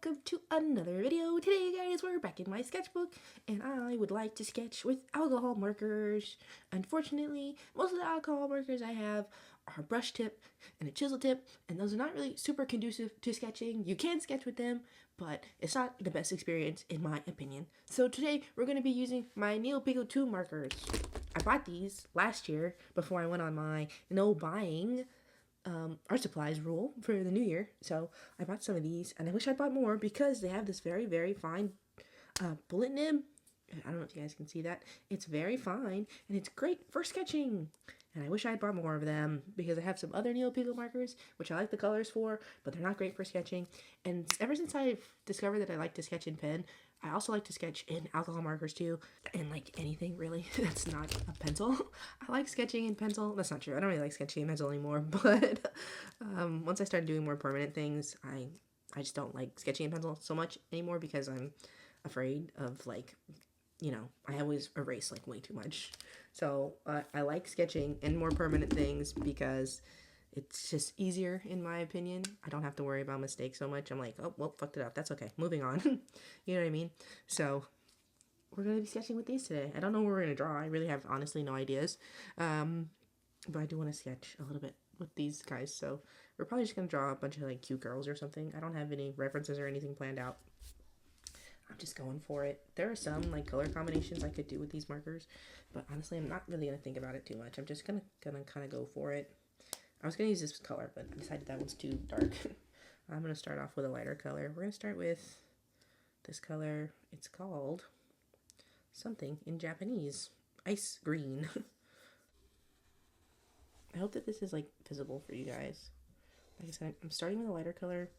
welcome to another video. Today guys, we're back in my sketchbook and I would like to sketch with alcohol markers. Unfortunately, most of the alcohol markers I have are a brush tip and a chisel tip, and those are not really super conducive to sketching. You can sketch with them, but it's not the best experience in my opinion. So today we're going to be using my Neo Pico 2 markers. I bought these last year before I went on my no buying art supplies rule for the new year. So I bought some of these, and I wish I bought more because they have this very, very fine bullet nib. I don't know if you guys can see that. It's very fine, and it's great for sketching. And I wish I had bought more of them because I have some other Neo Pico markers, which I like the colors for, but they're not great for sketching. And ever since I've discovered that I like to sketch in pen, I also like to sketch in alcohol markers too, and like anything really that's not a pencil. I like sketching in pencil. That's not true. I don't really like sketching in pencil anymore, but once I started doing more permanent things, I just don't like sketching in pencil so much anymore because I'm afraid of, like, you know, I always erase like way too much. So I like sketching in more permanent things because it's just easier in my opinion. I don't have to worry about mistakes so much. I'm like, oh, well, fucked it up. That's okay. Moving on. You know what I mean? So we're going to be sketching with these today. I don't know what we're going to draw. I really have honestly no ideas. But I do want to sketch a little bit with these guys. So we're probably just going to draw a bunch of like cute girls or something. I don't have any references or anything planned out. I'm just going for it. There are some like color combinations I could do with these markers, but honestly, I'm not really going to think about it too much. I'm just gonna kind of go for it. I was going to use this color, but I decided that one's too dark. I'm going to start off with a lighter color. We're going to start with this color. It's called something in Japanese. Ice green. I hope that this is like visible for you guys. Like I said, I'm starting with a lighter color,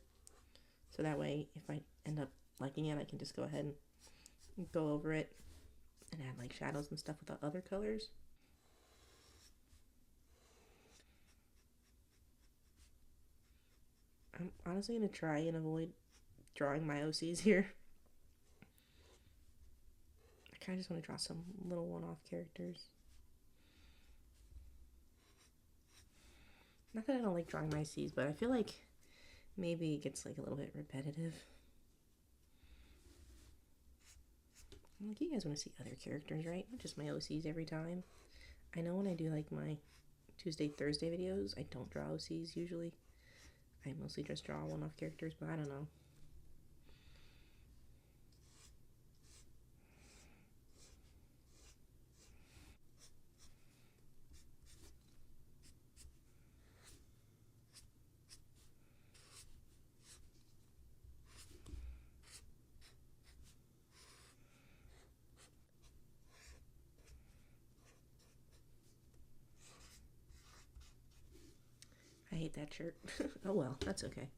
so that way if I end up liking it, I can just go ahead and go over it and add like shadows and stuff with the other colors. I'm honestly going to try and avoid drawing my OCs here. I kind of just want to draw some little one-off characters. Not that I don't like drawing my C's, but I feel like maybe it gets like a little bit repetitive. Like, you guys want to see other characters, right? Not just my OCs every time. I know when I do like my Tuesday, Thursday videos, I don't draw OCs usually. I mostly just draw one-off characters, but I don't know. I hate that shirt. Oh well, that's okay.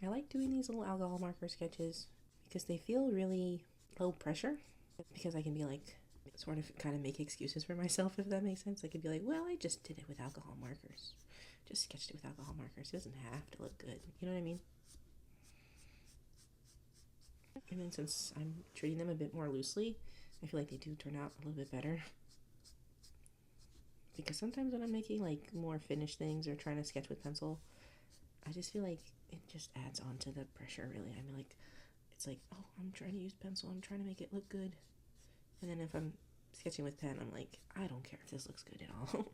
I like doing these little alcohol marker sketches because they feel really low pressure, because I can be like, sort of kind of make excuses for myself, if that makes sense. I could be like, well, I just did it with alcohol markers. Just sketched it with alcohol markers. It doesn't have to look good. You know what I mean? And then since I'm treating them a bit more loosely, I feel like they do turn out a little bit better. Because sometimes when I'm making like more finished things or trying to sketch with pencil, I just feel like it just adds on to the pressure, really. I'm like, it's like, oh, I'm trying to use pencil. I'm trying to make it look good. And then if I'm sketching with pen, I'm like, I don't care if this looks good at all.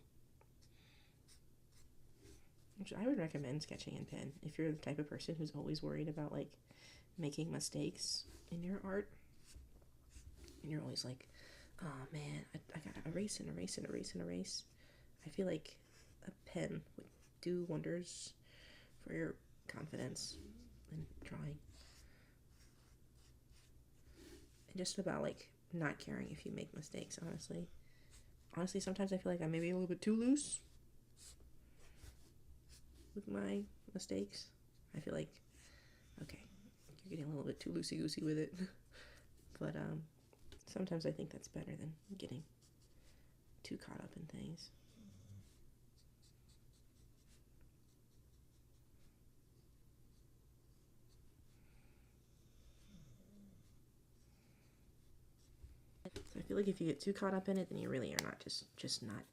Which I would recommend sketching in pen if you're the type of person who's always worried about like making mistakes in your art. And you're always like, oh man, I gotta erase and erase and erase and erase. I feel like a pen would do wonders for your confidence in drawing. And just about like not caring if you make mistakes, honestly. Honestly, sometimes I feel like I may be a little bit too loose with my mistakes. I feel like, okay, you're getting a little bit too loosey-goosey with it. But sometimes I think that's better than getting too caught up in things. So I feel like if you get too caught up in it, then you really are not just not,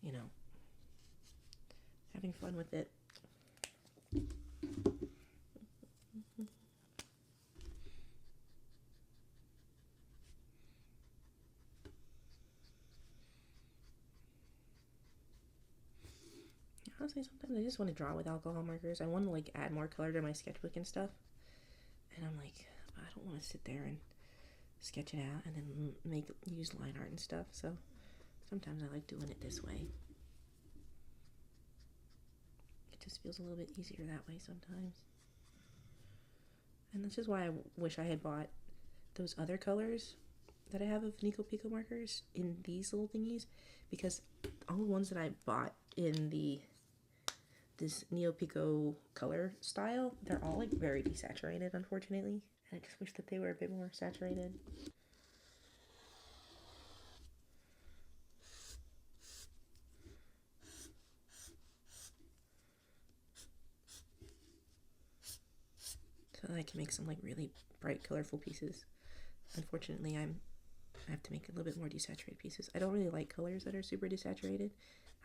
you know, having fun with it. Honestly, sometimes I just want to draw with alcohol markers. I want to like add more color to my sketchbook and stuff. And I'm like, I don't want to sit there and sketch it out and then use line art and stuff. So sometimes I like doing it this way. It just feels a little bit easier that way sometimes. And that's just why I wish I had bought those other colors that I have of Nico Pico markers in these little thingies, because all the ones that I bought in this Neo Pico color style, they're all like very desaturated, unfortunately. And I just wish that they were a bit more saturated. So that I can make some like really bright, colorful pieces. Unfortunately, I have to make a little bit more desaturated pieces. I don't really like colors that are super desaturated.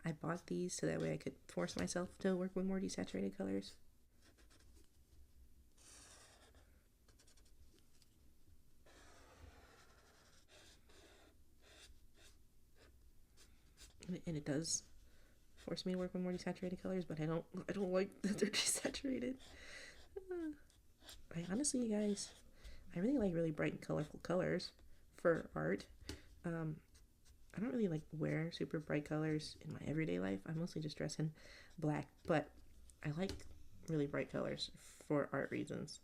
I bought these so that way I could force myself to work with more desaturated colors. And it does force me to work with more desaturated colors, but I don't like that they're desaturated. I honestly, you guys, I really like really bright and colorful colors for art. I don't really like wear super bright colors in my everyday life. I mostly just dress in black, but I like really bright colors for art reasons.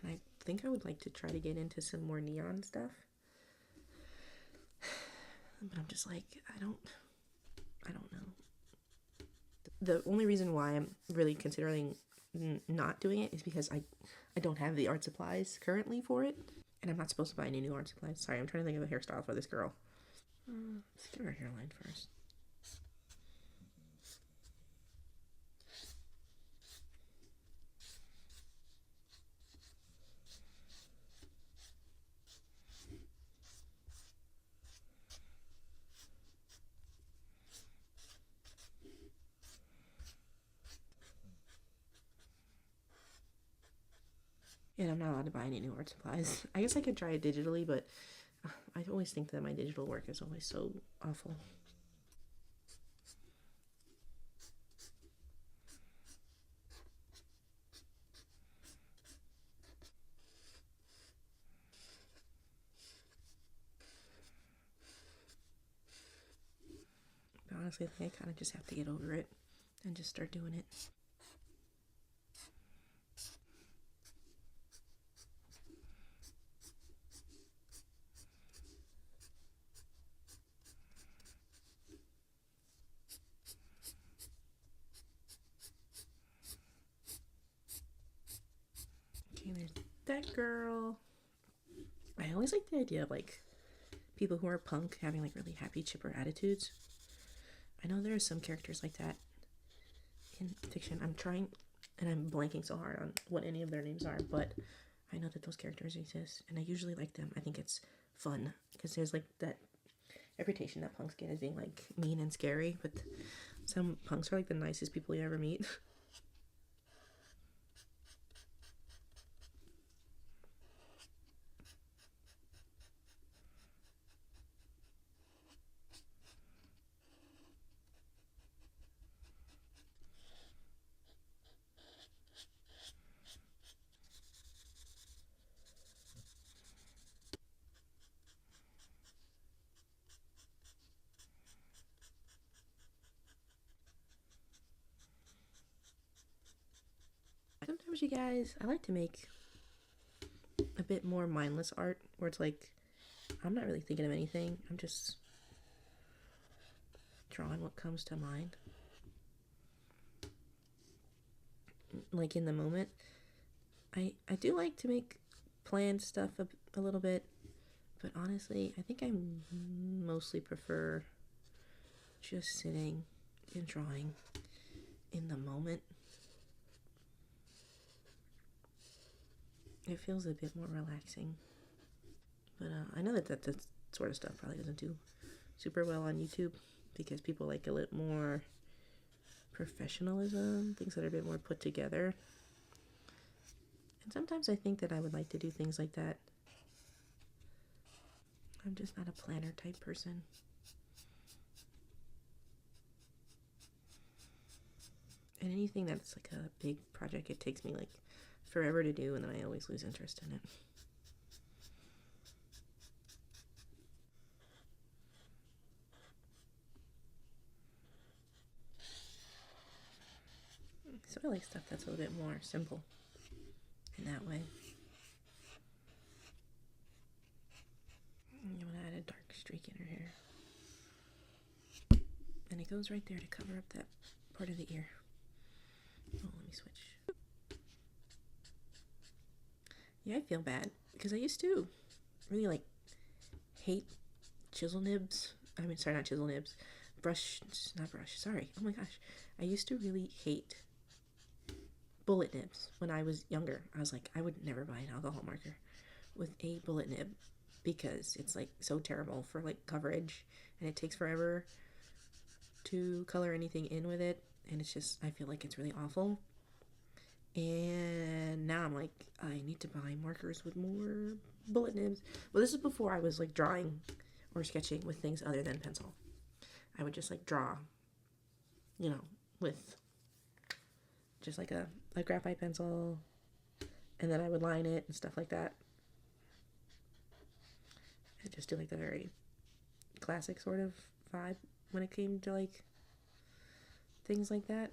And I think I would like to try to get into some more neon stuff. But I'm just like, I don't know. The only reason why I'm really considering not doing it is because I don't have the art supplies currently for it. And I'm not supposed to buy any new art supplies. Sorry, I'm trying to think of a hairstyle for this girl. Let's get her hairline first. And I'm not allowed to buy any new art supplies. I guess I could try it digitally, but I always think that my digital work is always so awful. But honestly, I think I kind of just have to get over it and just start doing it. Okay, there's that girl. I always like the idea of like people who are punk having like really happy, chipper attitudes. I know there are some characters like that in fiction. I'm trying, and I'm blanking so hard on what any of their names are, but I know that those characters exist, and I usually like them. I think it's fun because there's like that reputation that punks get as being like mean and scary, but some punks are like the nicest people you ever meet. Sometimes, you guys, I like to make a bit more mindless art where it's like I'm not really thinking of anything. I'm just drawing what comes to mind. Like in the moment. I do like to make planned stuff a little bit, but honestly, I think I mostly prefer just sitting and drawing in the moment. It feels a bit more relaxing. But I know that sort of stuff probably doesn't do super well on YouTube because people like a little more professionalism, things that are a bit more put together. And sometimes I think that I would like to do things like that. I'm just not a planner type person. And anything that's like a big project, it takes me like forever to do, and then I always lose interest in it. So I like stuff that's a little bit more simple in that way. I'm gonna add a dark streak in her hair. And it goes right there to cover up that part of the ear. Oh, let me switch. Yeah, I feel bad because I used to really like hate chisel nibs. I mean, sorry, not chisel nibs. Not brush, sorry. Oh my gosh. I used to really hate bullet nibs when I was younger. I was like, I would never buy an alcohol marker with a bullet nib because it's like so terrible for like coverage and it takes forever to color anything in with it, and it's just, I feel like it's really awful. And now I'm like, I need to buy markers with more bullet nibs. Well, this is before I was like drawing or sketching with things other than pencil. I would just like draw, you know, with just like a graphite pencil, and then I would line it and stuff like that. I just do like the very classic sort of vibe when it came to like things like that.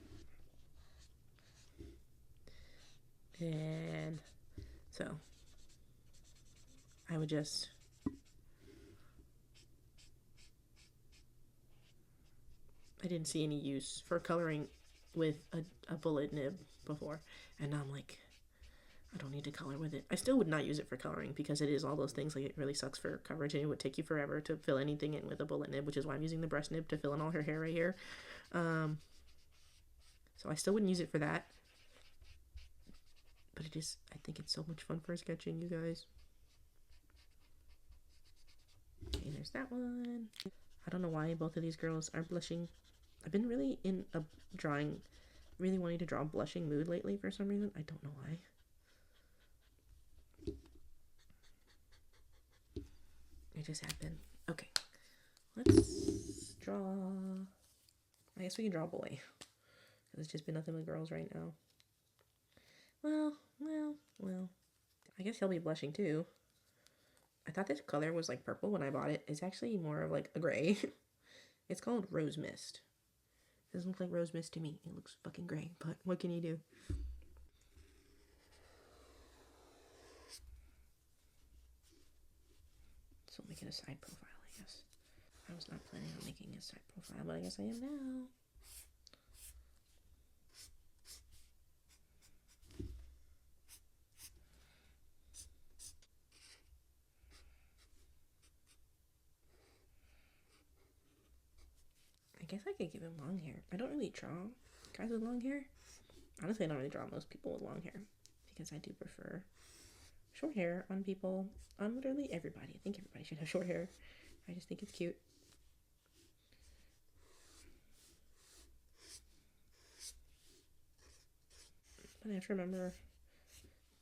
And so I would just I didn't see any use for coloring with a bullet nib before, and now I'm like, I don't need to color with it. I still would not use it for coloring because it is all those things. Like, it really sucks for coverage, and it would take you forever to fill anything in with a bullet nib, which is why I'm using the brush nib to fill in all her hair right here. So I still wouldn't use it for that. But I think it's so much fun for sketching, you guys. Okay, there's that one. I don't know why both of these girls are blushing. I've been really in a really wanting to draw a blushing mood lately for some reason. I don't know why. It just happened. Okay, let's draw. I guess we can draw a boy. Because it's just been nothing but girls right now. Well. I guess he'll be blushing too. I thought this color was like purple when I bought it. It's actually more of like a gray. It's called Rose Mist. It doesn't look like Rose Mist to me. It looks fucking gray, but what can you do? So I'll make it a side profile, I guess. I was not planning on making a side profile, but I guess I am now. I guess I could give him long hair. I don't really draw guys with long hair. Honestly, I don't really draw most people with long hair because I do prefer short hair on people, on literally everybody. I think everybody should have short hair. I just think it's cute. But I have to remember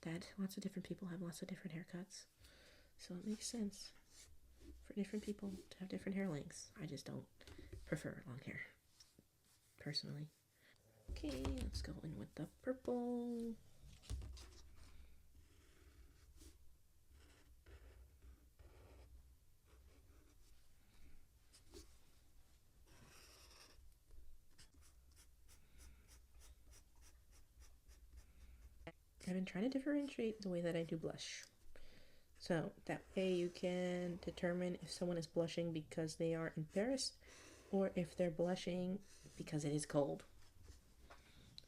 that lots of different people have lots of different haircuts. So it makes sense for different people to have different hair lengths. I just don't prefer long hair, personally. Okay, let's go in with the purple. I've been trying to differentiate the way that I do blush. So that way you can determine if someone is blushing because they are embarrassed or if they're blushing because it is cold.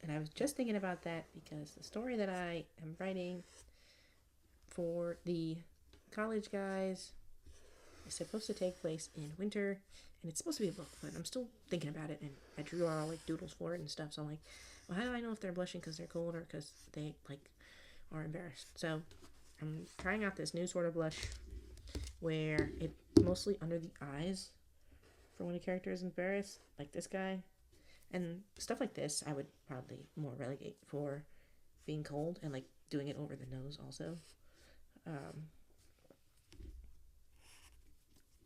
And I was just thinking about that because the story that I am writing for the college guys is supposed to take place in winter, and it's supposed to be a book, but I'm still thinking about it, and I drew all like doodles for it and stuff, so I'm like, well, how do I know if they're blushing because they're cold or because they like are embarrassed? So I'm trying out this new sort of blush where it's mostly under the eyes for when a character is embarrassed, like this guy, And stuff like this, I would probably more relegate for being cold and like doing it over the nose also. Um,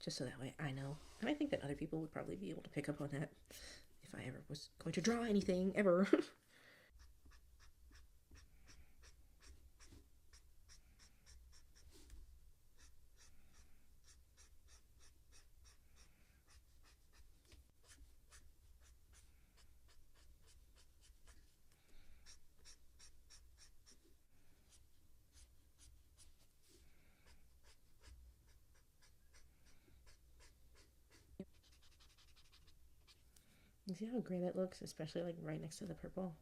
just so that way I know. And I think that other people would probably be able to pick up on that if I ever was going to draw anything ever. You see how gray that looks, especially like right next to the purple?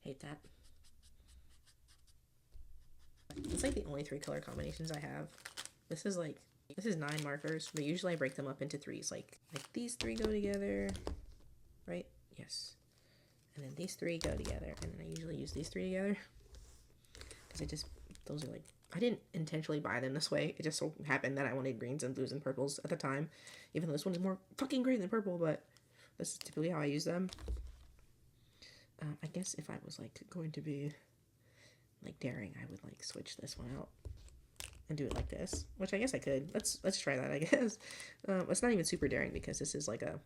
Hate that. It's like the only three color combinations I have. This is like, this is 9 markers, but usually I break them up into threes. Like these 3 go together, right? Yes. And then these 3 go together, and then I usually use these 3 together. Because I just, those are like, I didn't intentionally buy them this way. It just so happened that I wanted greens and blues and purples at the time. Even though this one is more fucking gray than purple, but this is typically how I use them. I guess if I was like going to be like daring, I would like switch this one out and do it like this, which I guess I could. Let's try that, I guess. It's not even super daring because this is like a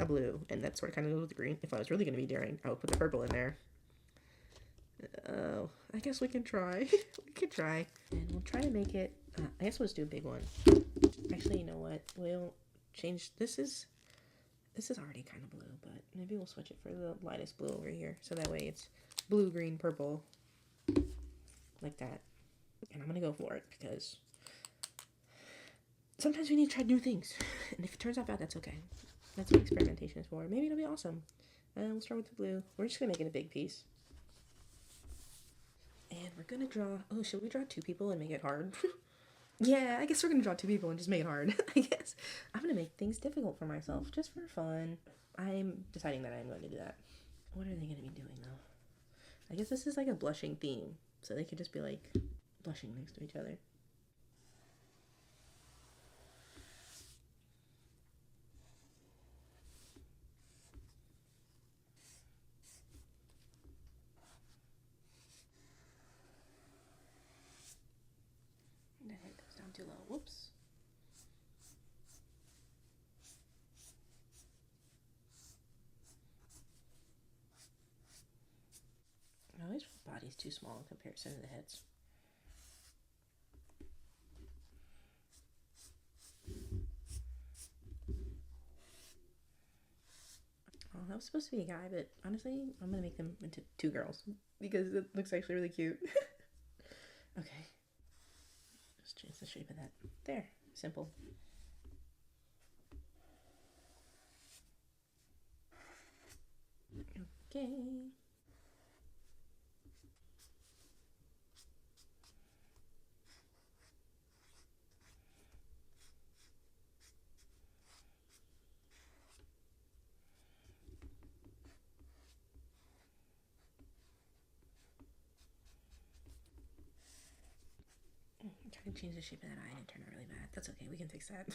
blue, and that sort of kind of goes with the green. If I was really going to be daring, I would put the purple in there. Oh, I guess we can try. We can try. And we'll try to make it, I guess we'll just do a big one. Actually, you know what? We'll change, this is already kind of blue, but maybe we'll switch it for the lightest blue over here. So that way it's blue, green, purple. Like that. And I'm going to go for it because sometimes we need to try new things. And if it turns out bad, that's okay. That's what experimentation is for. Maybe it'll be awesome. And we'll start with the blue. We're just going to make it a big piece. And we're going to draw... Oh, should we draw 2 people and make it hard? Yeah, I guess we're going to draw 2 people and just make it hard. I guess I'm going to make things difficult for myself just for fun. I'm deciding that I'm going to do that. What are they going to be doing, though? I guess this is like a blushing theme. So they could just be like blushing next to each other. And then it goes down too low. Whoops. I always feel the body's too small in comparison to the heads. Oh, that was supposed to be a guy, but honestly, I'm gonna make them into 2 girls because it looks actually really cute. Okay. Just change the shape of that. There. Simple. Okay. I'm trying to change the shape of that eye and it turned out really bad. That's okay, we can fix that.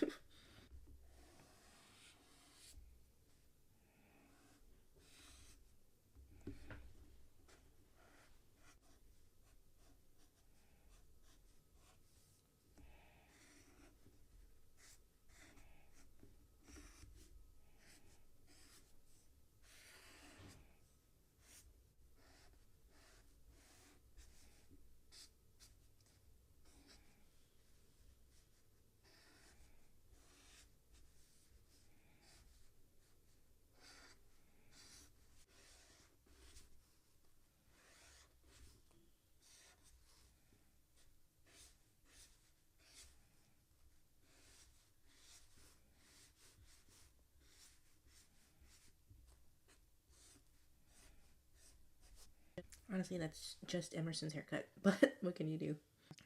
Honestly, that's just Emerson's haircut, but what can you do?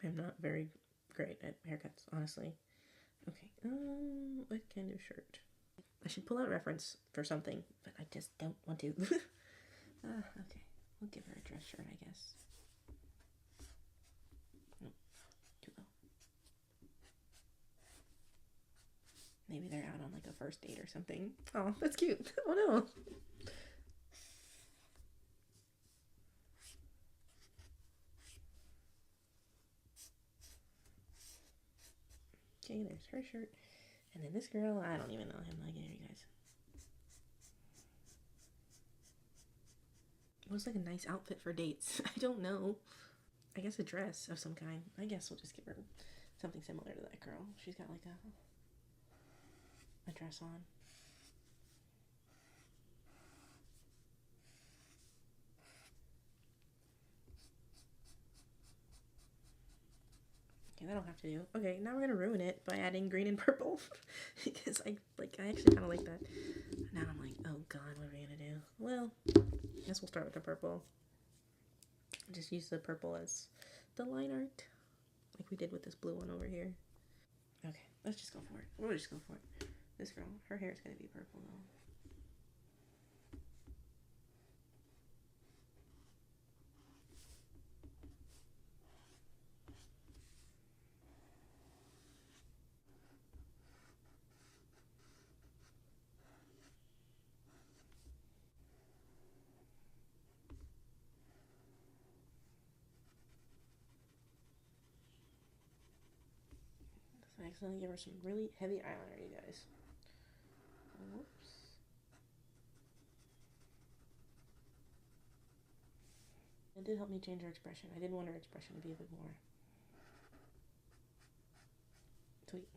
I'm not very great at haircuts, honestly. Okay, what kind of shirt? I should pull out reference for something, but I just don't want to. Okay, we'll give her a dress shirt, I guess. Nope, too low. Maybe they're out on like a first date or something. Oh, that's cute. Oh no. Okay, there's her shirt. And then this girl, I don't even know him. Like, here, you guys. It was like a nice outfit for dates. I don't know. I guess a dress of some kind. I guess we'll just give her something similar to that girl. She's got like a dress on. Okay, that'll have to do. Okay, now we're gonna ruin it by adding green and purple. Because I actually kind of like that. Now I'm like, oh god, what are we gonna do? Well, I guess we'll start with the purple. Just use the purple as the line art, like we did with this blue one over here. Okay, let's just go for it. We'll just go for it. This girl, her hair is gonna be purple though. So I accidentally give her some really heavy eyeliner, you guys. Whoops. It did help me change her expression. I did want her expression to be a bit more sweet.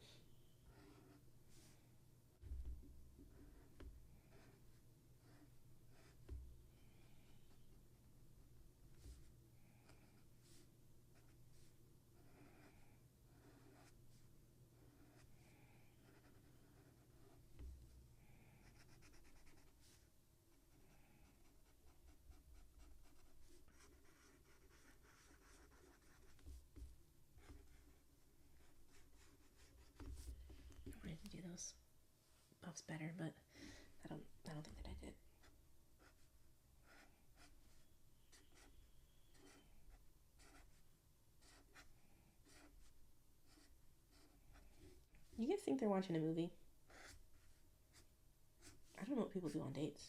I wanted to do those puffs better, but I don't think that I did. You guys think they're watching a movie? I don't know what people do on dates.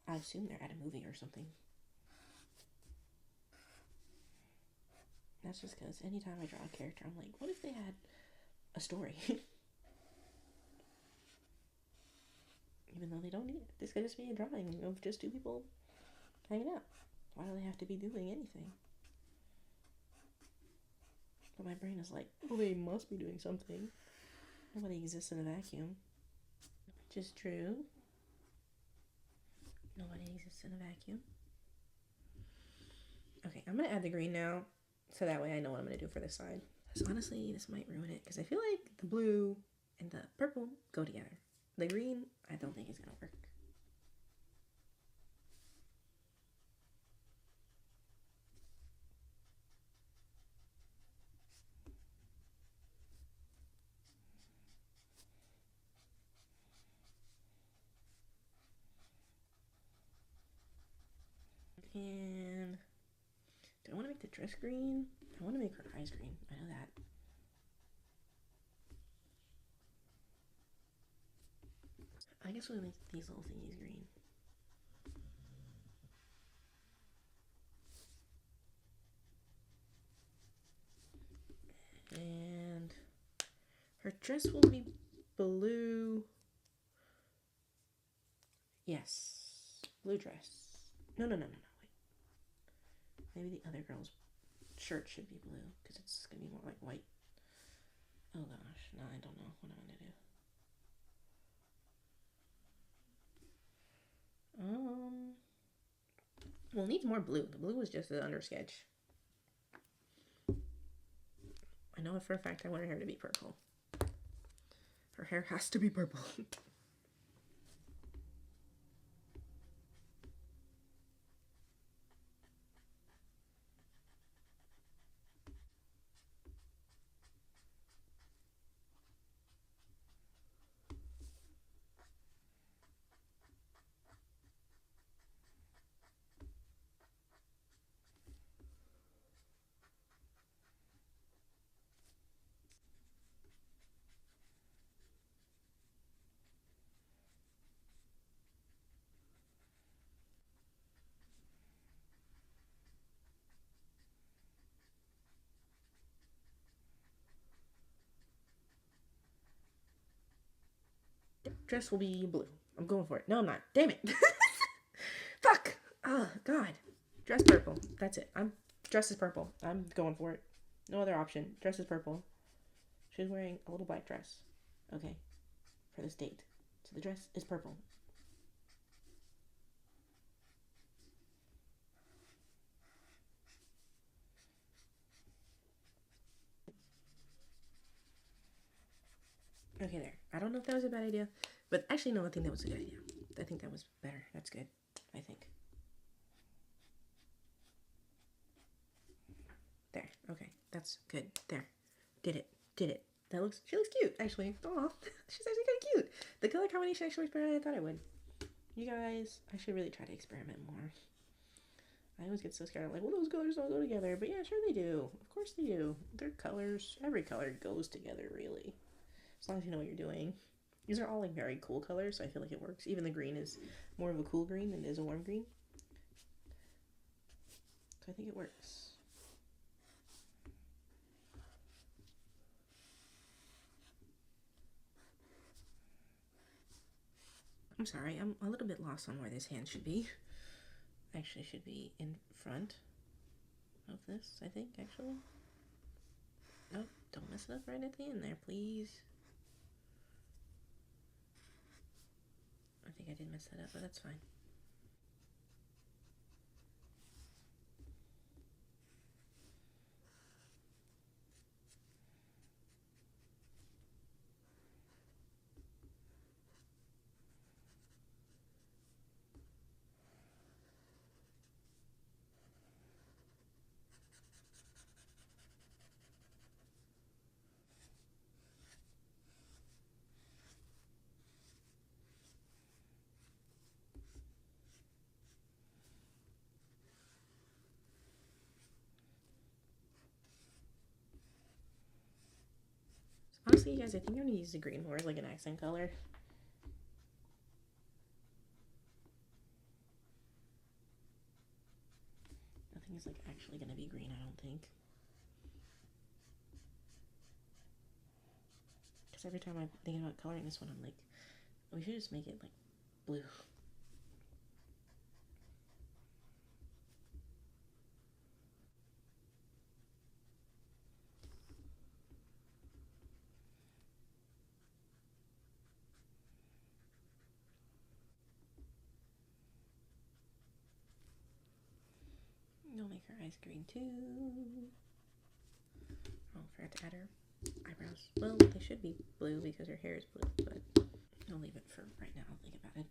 I assume they're at a movie or something. That's just because anytime I draw a character, I'm like, what if they had a story? Even though they don't need it. This could just be a drawing of just two people hanging out. Why do they have to be doing anything? But my brain is like, well, they must be doing something. Nobody exists in a vacuum. Which is true. Nobody exists in a vacuum. Okay, I'm going to add the green now, so that way I know what I'm going to do for this side. So honestly, this might ruin it, because I feel like the blue and the purple go together. The green, I don't think is going to work. And do I want to make the dress green? I want to make her eyes green. I know that. I guess we'll make these little thingies green. And her dress will be blue. Yes. Blue dress. No, wait. Maybe the other girl's shirt should be blue, because it's going to be more like white. Oh gosh, no, I don't know what I'm going to do. Well, it needs more blue. The blue was just the under sketch. I know for a fact I want her hair to be purple. Her hair has to be purple. dress will be blue. I'm going for it. No, I'm not. Damn it. Fuck. Oh, God. Dress purple. That's it. Dress is purple. I'm going for it. No other option. Dress is purple. She's wearing a little black dress. Okay. For this date. So the dress is purple. Okay, there. I don't know if that was a bad idea, but actually, no, I think that was a good idea. I think that was better. That's good. I think. There. Okay. That's good. There. Did it. Did it. She looks cute, actually. Aw. She's actually kind of cute. The color combination actually works better than I thought it would. You guys, I should really try to experiment more. I always get so scared. I'm like, well, those colors don't go together. But yeah, sure they do. Of course they do. They're colors. Every color goes together, really. As long as you know what you're doing. These are all like very cool colors, so I feel like it works. Even the green is more of a cool green than it is a warm green. So I think it works. I'm sorry, I'm a little bit lost on where this hand should be. Actually, should be in front of this, I think, actually. Nope, don't mess it up right at the end there, please. I think I did mess that up, but that's fine. Honestly, you guys, I think I'm gonna use the green more as like an accent color. Nothing is like actually gonna be green, I don't think. Because every time I'm thinking about coloring this one, I'm like, we should just make it like blue. You'll make her eyes green too. Oh, forgot to add her eyebrows. Well, they should be blue because her hair is blue, but I'll leave it for right now. I'll think about it.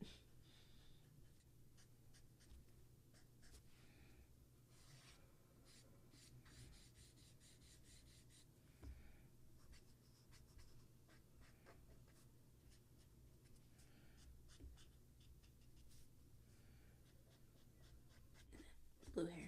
Blue hair.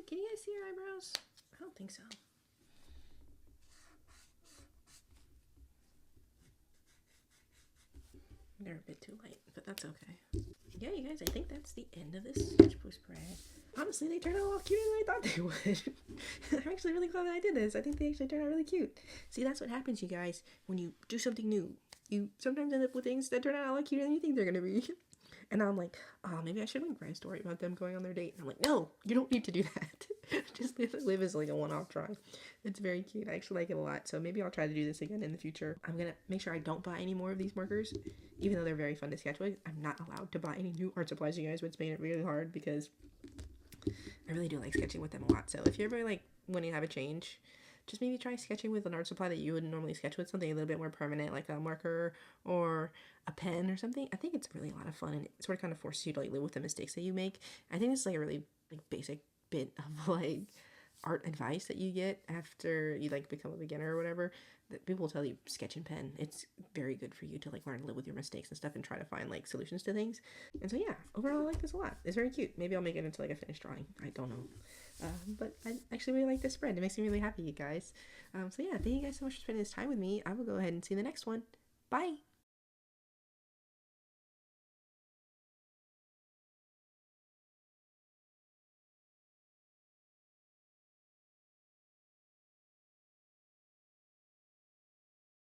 Can you guys see her eyebrows? I don't think so. They're a bit too light, but that's okay. Yeah, you guys, I think that's the end of this sketchbook spread. Honestly, they turned out a lot cuter than I thought they would. I'm actually really glad that I did this. I think they actually turned out really cute. See, that's what happens, you guys, when you do something new. You sometimes end up with things that turn out a lot cuter than you think they're gonna be. And now I'm like, oh, maybe I should write a story about them going on their date. And I'm like, no, you don't need to do that. Just live as like a one-off try. It's very cute. I actually like it a lot. So maybe I'll try to do this again in the future. I'm going to make sure I don't buy any more of these markers. Even though they're very fun to sketch with, I'm not allowed to buy any new art supplies, you guys, which made it really hard because I really do like sketching with them a lot. So if you're ever like when you have a change, just maybe try sketching with an art supply that you wouldn't normally sketch with, something a little bit more permanent, like a marker or a pen or something. I think it's really a lot of fun, and it sort of kind of forces you to like live with the mistakes that you make. I think it's like a really like basic bit of like art advice that you get after you like become a beginner or whatever, that people will tell you sketch and pen. It's very good for you to like learn to live with your mistakes and stuff and try to find like solutions to things. And so yeah, overall I like this a lot. It's very cute. Maybe I'll make it into like a finished drawing. I don't know. But I actually really like this spread. It makes me really happy, you guys. So yeah, thank you guys so much for spending this time with me. I will go ahead and see you in the next one. Bye!